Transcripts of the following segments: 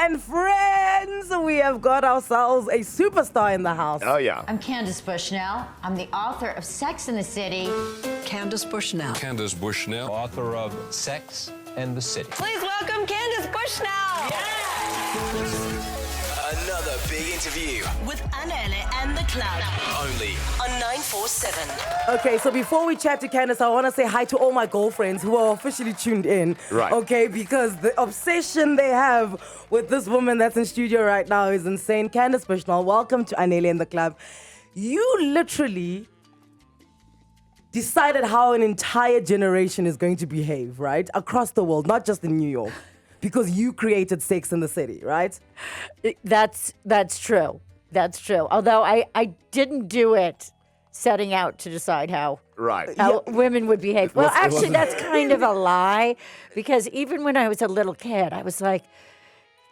and friends, we have got ourselves a superstar in the house. Oh, yeah. I'm Candace Bushnell. I'm the author of Sex and the City. Candace Bushnell. Candace Bushnell, author of Sex and the City. Please welcome Candace Bushnell. Another big interview With Anele and the Club only on 947. Okay, so before we chat to Candace, I want to say hi to all my girlfriends who are officially tuned in. Right. Okay, because the obsession they have with this woman that's in studio right now is insane. Candace Bushnell, welcome to Anele and the Club. You literally decided how an entire generation is going to behave, right? Across the world, not just in New York. Because you created Sex and the City, right? That's true. That's true. Although I didn't do it setting out to decide how women would behave. Well, actually, that's kind of a lie. Because even when I was a little kid, I was like,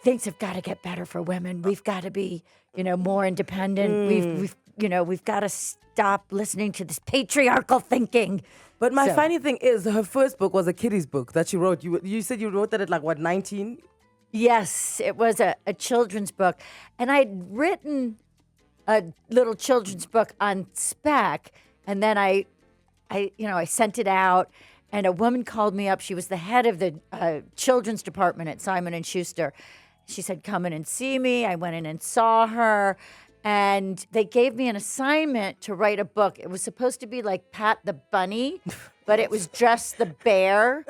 things have got to get better for women. We've got to be, more independent. We've got to stop listening to this patriarchal thinking. But my funny thing is, her first book was a kiddie's book that she wrote. You said you wrote that at 19? Yes, it was a children's book. And I'd written a little children's book on spec, and then I sent it out, and a woman called me up. She was the head of the children's department at Simon & Schuster. She said, come in and see me. I went in and saw her. And they gave me an assignment to write a book. It was supposed to be like Pat the Bunny, but it was just the bear.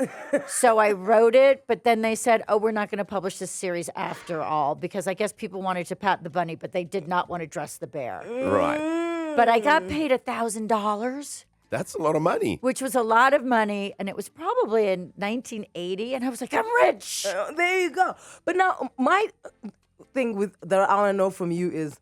So I wrote it, but then they said, we're not going to publish this series after all, because I guess people wanted to pat the bunny, but they did not want to dress the bear. Right. But I got paid $1,000. That's a lot of money. Which was a lot of money, and it was probably in 1980, and I was like, I'm rich. There you go. But now, my thing that I want to know from you is,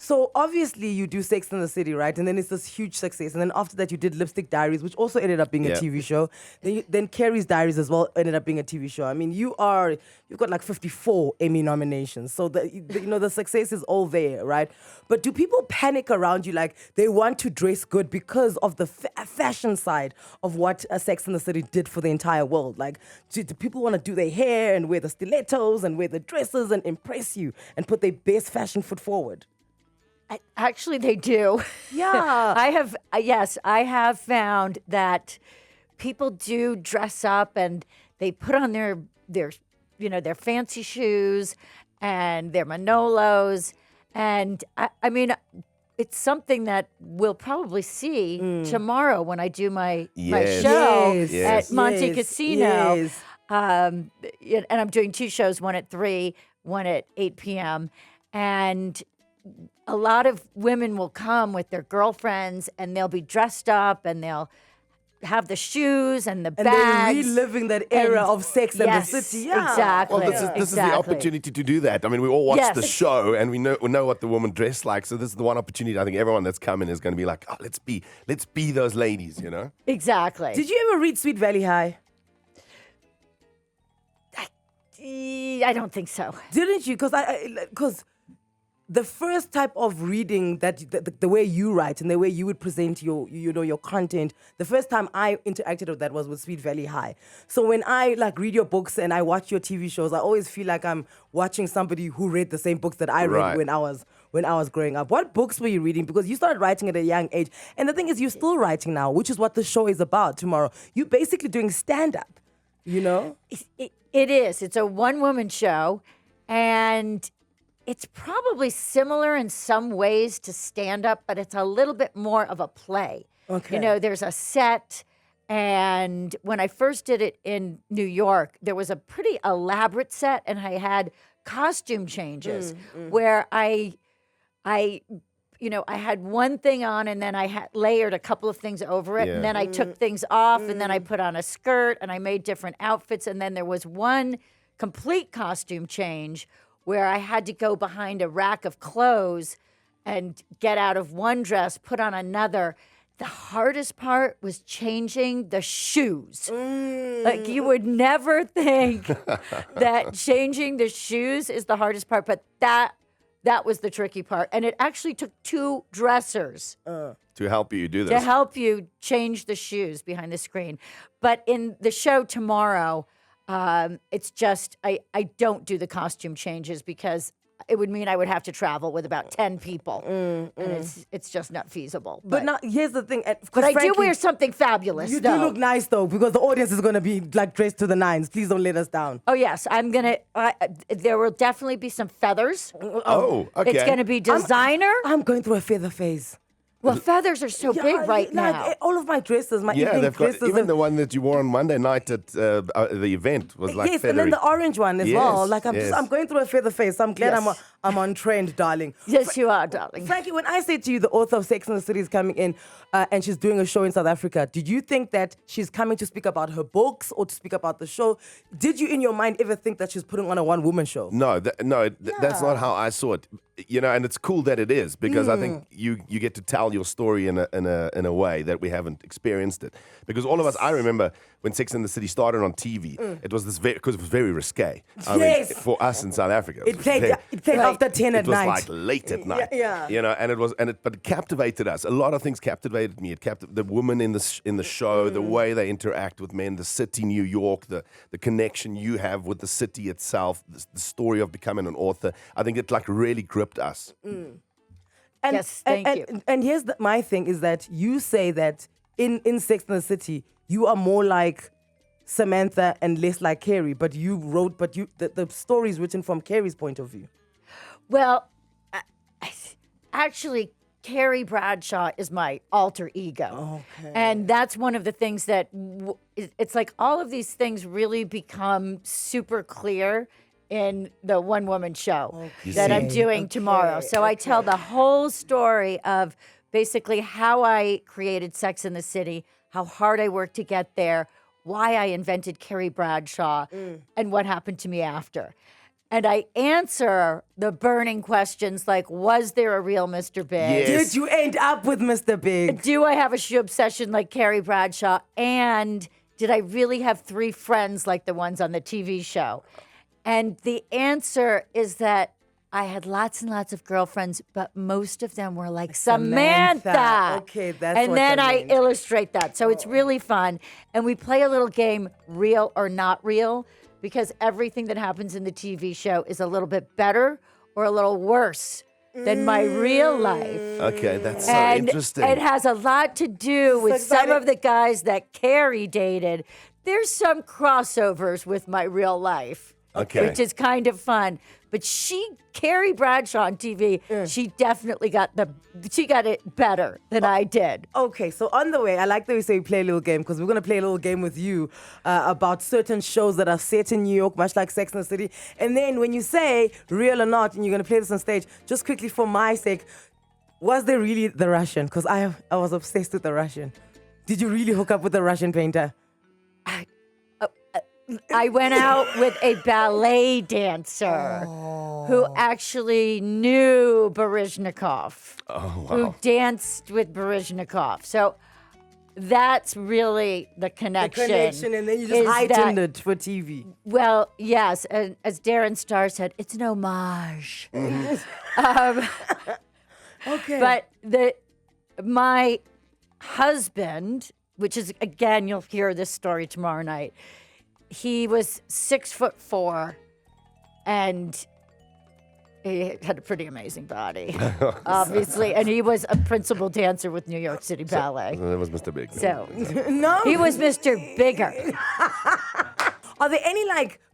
so obviously you do Sex and the City, right? And then it's this huge success. And then after that you did Lipstick Diaries, which also ended up being a TV show. Then Carrie's Diaries as well ended up being a TV show. I mean, you've got 54 Emmy nominations. So the success is all there, right? But do people panic around you like they want to dress good because of the fashion side of what Sex and the City did for the entire world? Like, do people want to do their hair and wear the stilettos and wear the dresses and impress you and put their best fashion foot forward? Actually, they do. Yeah. I have found that people do dress up and they put on their fancy shoes and their Manolos. And I mean, it's something that we'll probably see tomorrow when I do my show at Monte Casino. Yes. And I'm doing 2 shows, one at 3, one at 8 p.m. And a lot of women will come with their girlfriends and they'll be dressed up and they'll have the shoes and the bags. And they're reliving that era of Sex and the City. Yeah. Exactly. Well, this is the opportunity to do that. I mean, we all watch the show and we know what the woman dressed like. So this is the one opportunity. I think everyone that's coming is going to be like, let's be those ladies, Exactly. Did you ever read Sweet Valley High? I don't think so. Didn't you? Because the first type of reading that the way you write and the way you would present your content, the first time I interacted with that was with Sweet Valley High. So when I read your books and I watch your TV shows, I always feel like I'm watching somebody who read the same books that I read when I was growing up. What books were you reading? Because you started writing at a young age, and the thing is, you're still writing now, which is what the show is about tomorrow. You're basically doing stand-up, It is. It's a one-woman show, and it's probably similar in some ways to stand-up, but it's a little bit more of a play. Okay. There's a set, and when I first did it in New York, there was a pretty elaborate set, and I had costume changes where I had one thing on, and then I had layered a couple of things over it, and then I took things off, and then I put on a skirt, and I made different outfits, and then there was one complete costume change where I had to go behind a rack of clothes and get out of one dress, put on another. The hardest part was changing the shoes. Like, you would never think that changing the shoes is the hardest part, but that was the tricky part. And it actually took 2 dressers to help you do this. to help you change the shoes behind the screen. But in the show tomorrow, It's just I don't do the costume changes because it would mean I would have to travel with about 10 people, and it's just not feasible. But now, here's the thing. But I do wear something fabulous. You though. do look nice, though, because the audience is going to be like dressed to the nines. Please don't let us down. Oh yes, I'm gonna. There will definitely be some feathers. Oh, okay. It's gonna be designer. I'm going through a feather phase. Well, feathers are so big right now. All of my dresses, my Yeah, evening they've got dresses. even the one that you wore on Monday night at the event was like yes, feathery. and then the orange one as Yes, well. Like I'm yes. I'm going through a feather phase. So I'm glad Yes. I'm on trend, darling. Yes, you are, darling. Frankie, when I said to you the author of Sex and the City is coming in and she's doing a show in South Africa, did you think that she's coming to speak about her books or to speak about the show? Did you in your mind ever think that she's putting on a one-woman show? No, that's not how I saw it. You know, and it's cool that it is because I think you get to tell your story in a way that we haven't experienced it. Because all of us, I remember when Sex and the City started on TV, it was because it was very risque. I mean, for us in South Africa, It played after 10 at It was night. like late at night. Yeah. You know, but it captivated us. A lot of things captivated me. It captivated the women in the show, the way they interact with men, the city, New York, the connection you have with the city itself, the story of becoming an author. I think it like really gripped us. And, Yes, thank you. And here's my thing is that you say that in Sex and the City, you are more like Samantha and less like Carrie, but the story is written from Carrie's point of view. Well, actually, Carrie Bradshaw is my alter ego. Okay. And that's one of the things that it's like all of these things really become super clear in the one-woman show that I'm doing tomorrow. So I tell the whole story of basically how I created Sex and the City, how hard I worked to get there, why I invented Carrie Bradshaw, and what happened to me after. And I answer the burning questions like, was there a real Mr. Big? Yes. Did you end up with Mr. Big? Do I have a shoe obsession like Carrie Bradshaw? And did I really have 3 friends like the ones on the TV show? And the answer is that I had lots and lots of girlfriends, but most of them were like Samantha. Okay, that's and what then that I means. illustrate that. So it's really fun. And we play a little game, real or not real, because everything that happens in the TV show is a little bit better or a little worse than my real life. Okay, that's so And interesting. it has a lot to do with some exciting. of the guys that Carrie dated. There's some crossovers with my real life. Okay. Which is kind of fun. But Carrie Bradshaw on TV, she definitely got it better than I did. Okay, so on the way, I like that we say we play a little game because we're going to play a little game with you about certain shows that are set in New York, much like Sex and the City. And then when you say real or not, and you're going to play this on stage, just quickly for my sake, was there really the Russian? Because I was obsessed with the Russian. Did you really hook up with the Russian painter? I went out with a ballet dancer who actually knew Baryshnikov, who danced with Baryshnikov. So that's really the connection. The connection, and then you just is heightened that- it for TV. Well, yes, and as Darren Starr said, it's an homage. Okay. But my husband, which is, again, you'll hear this story tomorrow night. He was 6'4", and he had a pretty amazing body, obviously. And he was a principal dancer with New York City Ballet. That was Mr. Big. So No. he was Mr. Bigger. Are there any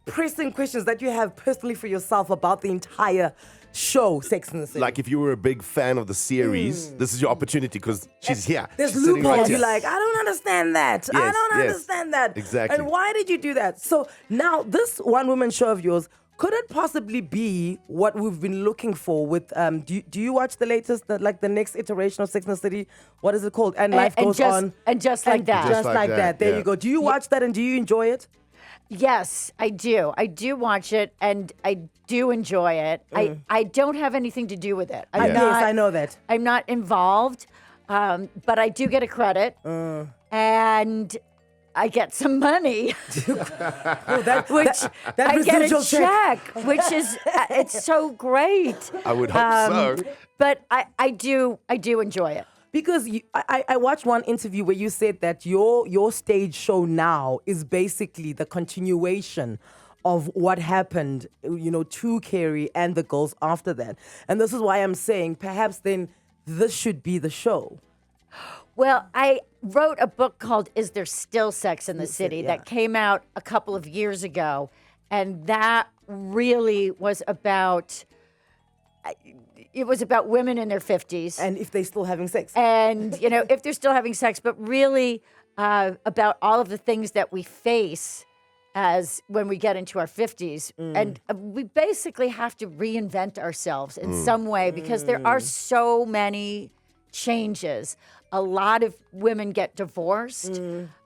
pressing questions that you have personally for yourself about the entire show, Sex and the City? Like if you were a big fan of the series, this is your opportunity because she's here. There's She's sitting loopholes. right You're here. like, I don't understand that. I Yes, don't yes. understand that. Exactly. And why did you do that? So now this one-woman show of yours, could it possibly be what we've been looking for with, do you watch the latest, the next iteration of Sex and the City? What is it called? And Life Goes On. And just like that. Just like that. There yeah. you go. Do you watch that and do you enjoy it? Yes, I do. I do watch it, and I do enjoy it. I don't have anything to do with it. I'm Yes, not, I know that. I'm not involved, but I do get a credit, and I get some money, Oh, that I get a residual check, which is it's so great. I would hope so. But I do enjoy it. Because I watched one interview where you said that your stage show now is basically the continuation of what happened, to Carrie and the girls after that. And this is why I'm saying perhaps then this should be the show. Well, I wrote a book called Is There Still Sex in the City that came out a couple of years ago. And that really was about, it was about women in their 50s. And if they're still having sex. And, if they're still having sex, but really about all of the things that we face as when we get into our 50s. And we basically have to reinvent ourselves in some way because there are so many changes. A lot of women get divorced.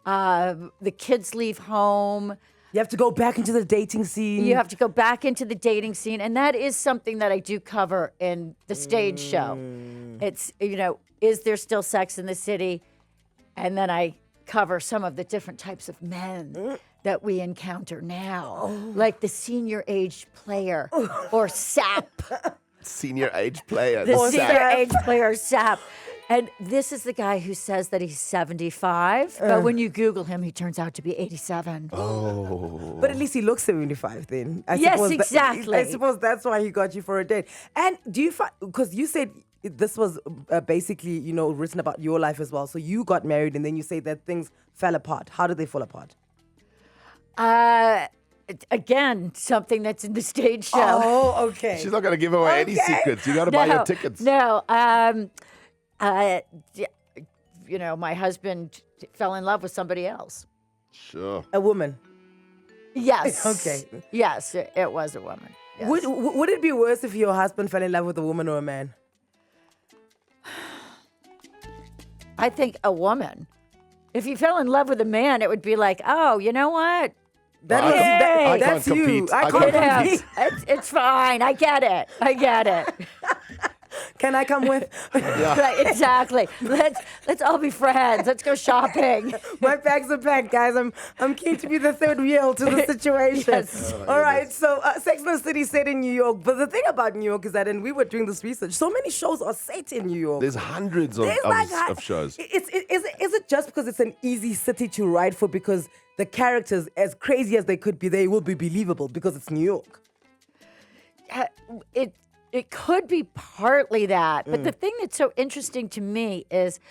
The kids leave home. You have to go back into the dating scene. You have to go back into the dating scene. And that is something that I do cover in the stage show. It's, is there still sex in the city? And then I cover some of the different types of men that we encounter now, like the senior age player or SAP. Senior age player. The the senior sack. age player SAP. And this is the guy who says that he's 75, but when you Google him, he turns out to be 87. But at least he looks 75 then. Yes, suppose exactly. I suppose that's why he got you for a date. And do you find, because you said this was basically, written about your life as well. So you got married and then you say that things fell apart. How did they fall apart? Again, something that's in the stage show. Oh, okay. She's not going to give away any secrets. You got to buy your tickets. No. My husband fell in love with somebody else. Sure. A woman. Yes. Okay. Yes, it was a woman. Yes. Would it be worse if your husband fell in love with a woman or a man? I think a woman. If you fell in love with a man, it would be like, oh, you know what? That's can't you. compete. I I can't can't compete. It's fine. I get it. Can I come with? Right, exactly. Let's all be friends. Let's go shopping. My bags are packed, guys. I'm keen to be the third wheel to the situation. Yes. All right. So, Sex and the City set in New York. But the thing about New York is that, and we were doing this research, so many shows are set in New York. There's hundreds of shows. Is it just because it's an easy city to write for? Because the characters, as crazy as they could be, they will be believable because it's New York. It could be partly that, but the thing that's so interesting to me is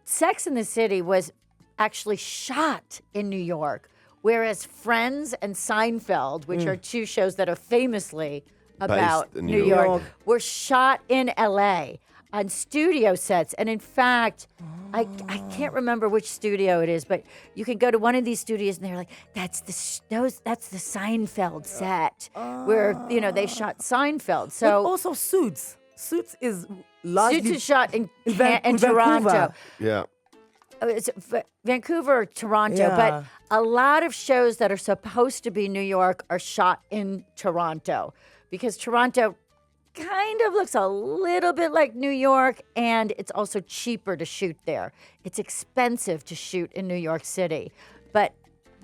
Sex and the City was actually shot in New York, whereas Friends and Seinfeld, which are two shows that are famously about in New New York, York. were shot in LA on studio sets. And in fact, I can't remember which studio it is, but you can go to one of these studios and they're like, that's the Seinfeld set where, they shot Seinfeld. But So also Suits. Suits is largely... Suits is shot in in Toronto. Vancouver. Yeah. It's Vancouver or Toronto, Yeah. but a lot of shows that are supposed to be New York are shot in Toronto because Toronto kind of looks a little bit like New York, and it's also cheaper to shoot there. It's expensive to shoot in New York City. But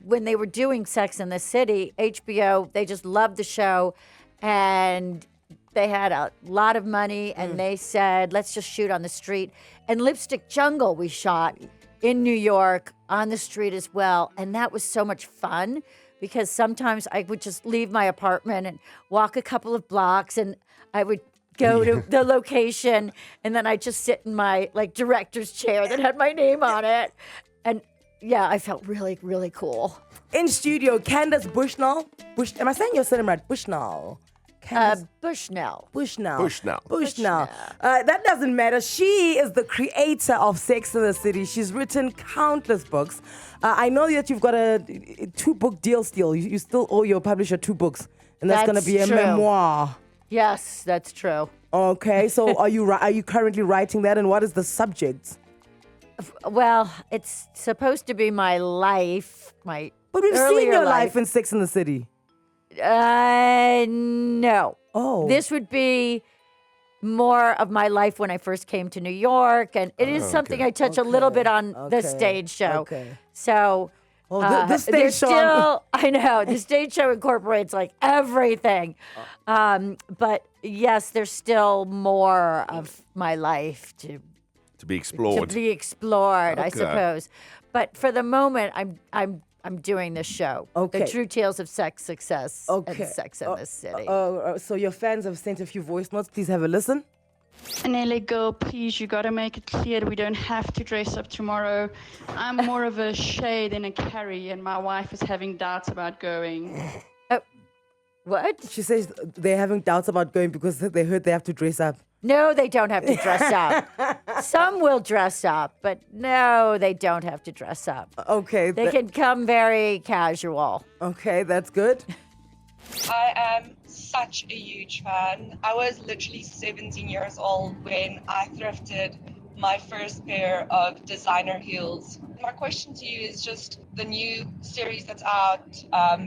when they were doing Sex and the City, HBO, they just loved the show, and they had a lot of money, and they said, let's just shoot on the street. And Lipstick Jungle we shot in New York on the street as well, and that was so much fun because sometimes I would just leave my apartment and walk a couple of blocks, and I would go to the location, and then I'd just sit in my director's chair that had my name on it. And yeah, I felt really, really cool. In studio, Candace Bushnell. Am I saying your surname right? Bushnell. Bushnell. Bushnell. That doesn't matter. She is the creator of Sex and the City. She's written countless books. I know that you've got a 2-book deal still. You still owe your publisher 2 books. And that's going to be a true. memoir. Yes, that's true. Okay, so are you currently writing that, and what is the subject? Well, it's supposed to be my life, my But we've seen earlier your life in Sex and the City. No. Oh. This would be more of my life when I first came to New York, and it is something I touch a little bit on the stage show. Okay. So The stage there's show. still, I know, the stage show incorporates everything. But yes, there's still more of my life to To be explored. To be explored, I Okay. suppose. But for the moment, I'm doing this show. Okay. The True Tales of Sex Success Okay. and Sex in the City. So your fans have sent a few voice notes. Please have a listen. Anele, girl, please, you gotta make it clear that we don't have to dress up tomorrow. I'm more of a Shay than a Carrie, and my wife is having doubts about going. What? She says they're having doubts about going because they heard they have to dress up. No, they don't have to dress up. Some will dress up, but no, they don't have to dress up. Okay. They can come very casual. Okay, that's good. I am such a huge fan. I was literally 17 years old when I thrifted my first pair of designer heels. My question to you is just the new series that's out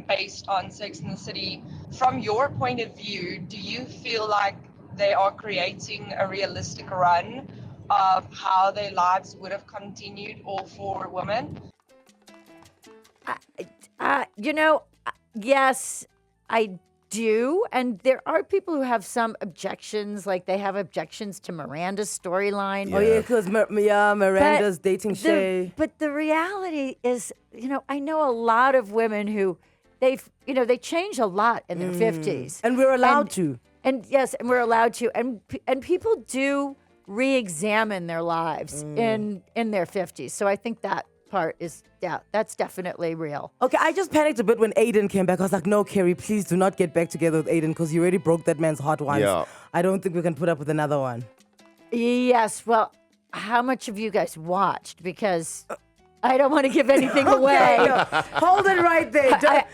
based on Sex and the City. From your point of view, do you feel like they are creating a realistic run of how their lives would have continued all for women? Yes, I do. And there are people who have some objections, like they have objections to Miranda's storyline. Oh, yeah, because Miranda's dating Shay. But the reality is, I know a lot of women who they change a lot in their 50s. And we're allowed to. And yes, and we're allowed to. And people do re-examine their lives in their 50s. So I think that part is, that's definitely real. Okay, I just panicked a bit when Aiden came back. I was like, no, Carrie, please do not get back together with Aiden because you already broke that man's heart once. Yeah. I don't think we can put up with another one. Yes, well, how much have you guys watched? Because I don't want to give anything away. No, hold it right there.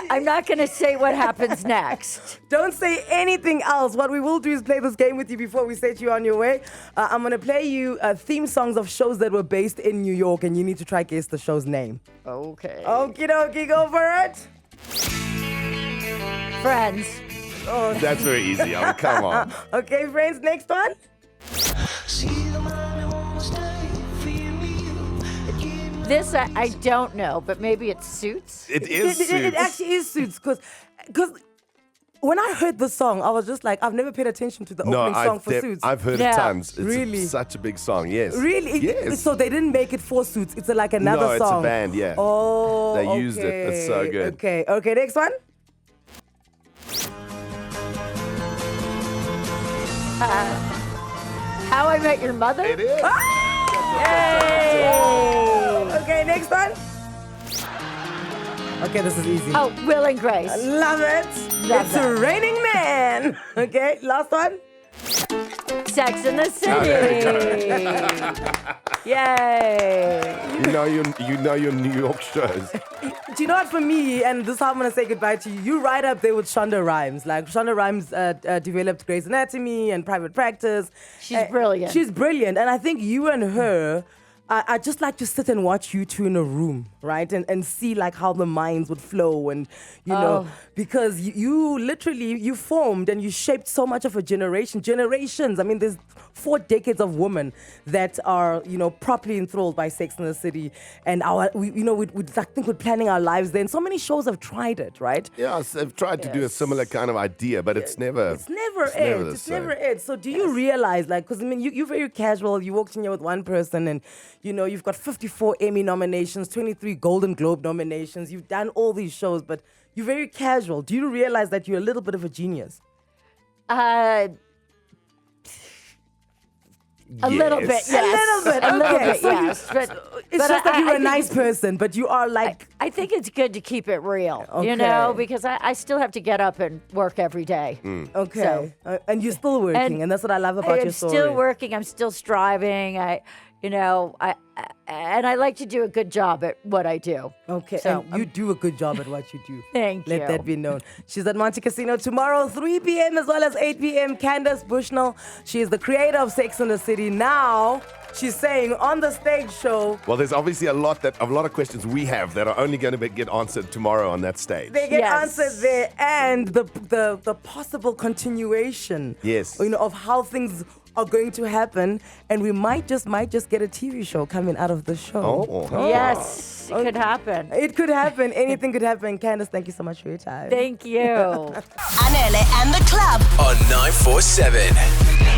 I'm not going to say what happens next. Don't say anything else. What we will do is play this game with you before we set you on your way. I'm going to play you theme songs of shows that were based in New York, and you need to try guess the show's name. Okay. Okie dokie, go for it. Friends. Oh, That's very easy. I mean, come on. okay, friends, next one. This I don't know, but maybe it's Suits. It is It Suits. actually is Suits because when I heard the song, I was just like, I've never paid attention to the opening song for Suits. I've heard Yeah. it tons. It's Really? such a big song, yes. Really? Yes. So they didn't make it for Suits. It's like another No, it's a song. band, yeah. Oh, They used it. It's so okay. good. Okay, next one. How I Met Your Mother? It is. Okay, next one. Okay, this is easy. Oh, Will and Grace. Love it. Love it's that. Raining Man. Okay, last one. Sex in the City. Yay. You know your New York shows. Do you know what, for me, and this is how I'm going to say goodbye to you, you're right up there with Shonda Rhimes. Like, Shonda Rhimes developed Grey's Anatomy and Private Practice. She's brilliant. She's brilliant. And I think you and her, I just like to sit and watch you two in a room, right? And see, like, how the minds would flow and, know, because you literally, you formed and you shaped so much of a generations. I mean, there's 4 decades of women that are, properly enthralled by Sex and the City. And we think we're planning our lives there. And so many shows have tried it, right? Yeah, I've tried to do a similar kind of idea, but it's never It's never the same. it. So do you realize, like, because I mean, you're very casual. You walked in here with one person, and you've got 54 Emmy nominations, 23 Golden Globe nominations. You've done all these shows, but you're very casual. Do you realize that you're a little bit of a genius? A little bit, yes. A little bit, okay. So yes. But It's just that you're I a nice person, but you are like. I think it's good to keep it real, Okay. because I still have to get up and work every day. Okay. So- And you're still working, and that's what I love about your I'm story. still working. I'm still striving. And I like to do a good job at what I do. Okay, So, and you do a good job at what you do. Thank you. Let that be known. She's at Monte Casino tomorrow, 3 p.m. as well as 8 p.m. Candace Bushnell. She is the creator of Sex and the City. Now, she's saying on the stage show, Well, there's obviously a lot of questions we have that are only going to get answered tomorrow on that stage. they get Yes. answered there, and the possible continuation, Yes. of how things are going to happen, and we might just get a TV show coming out of the show. Oh. Yes, it could happen. It could happen. Anything could happen. Candace, thank you so much for your time. Thank you. Anele and the Club On 947.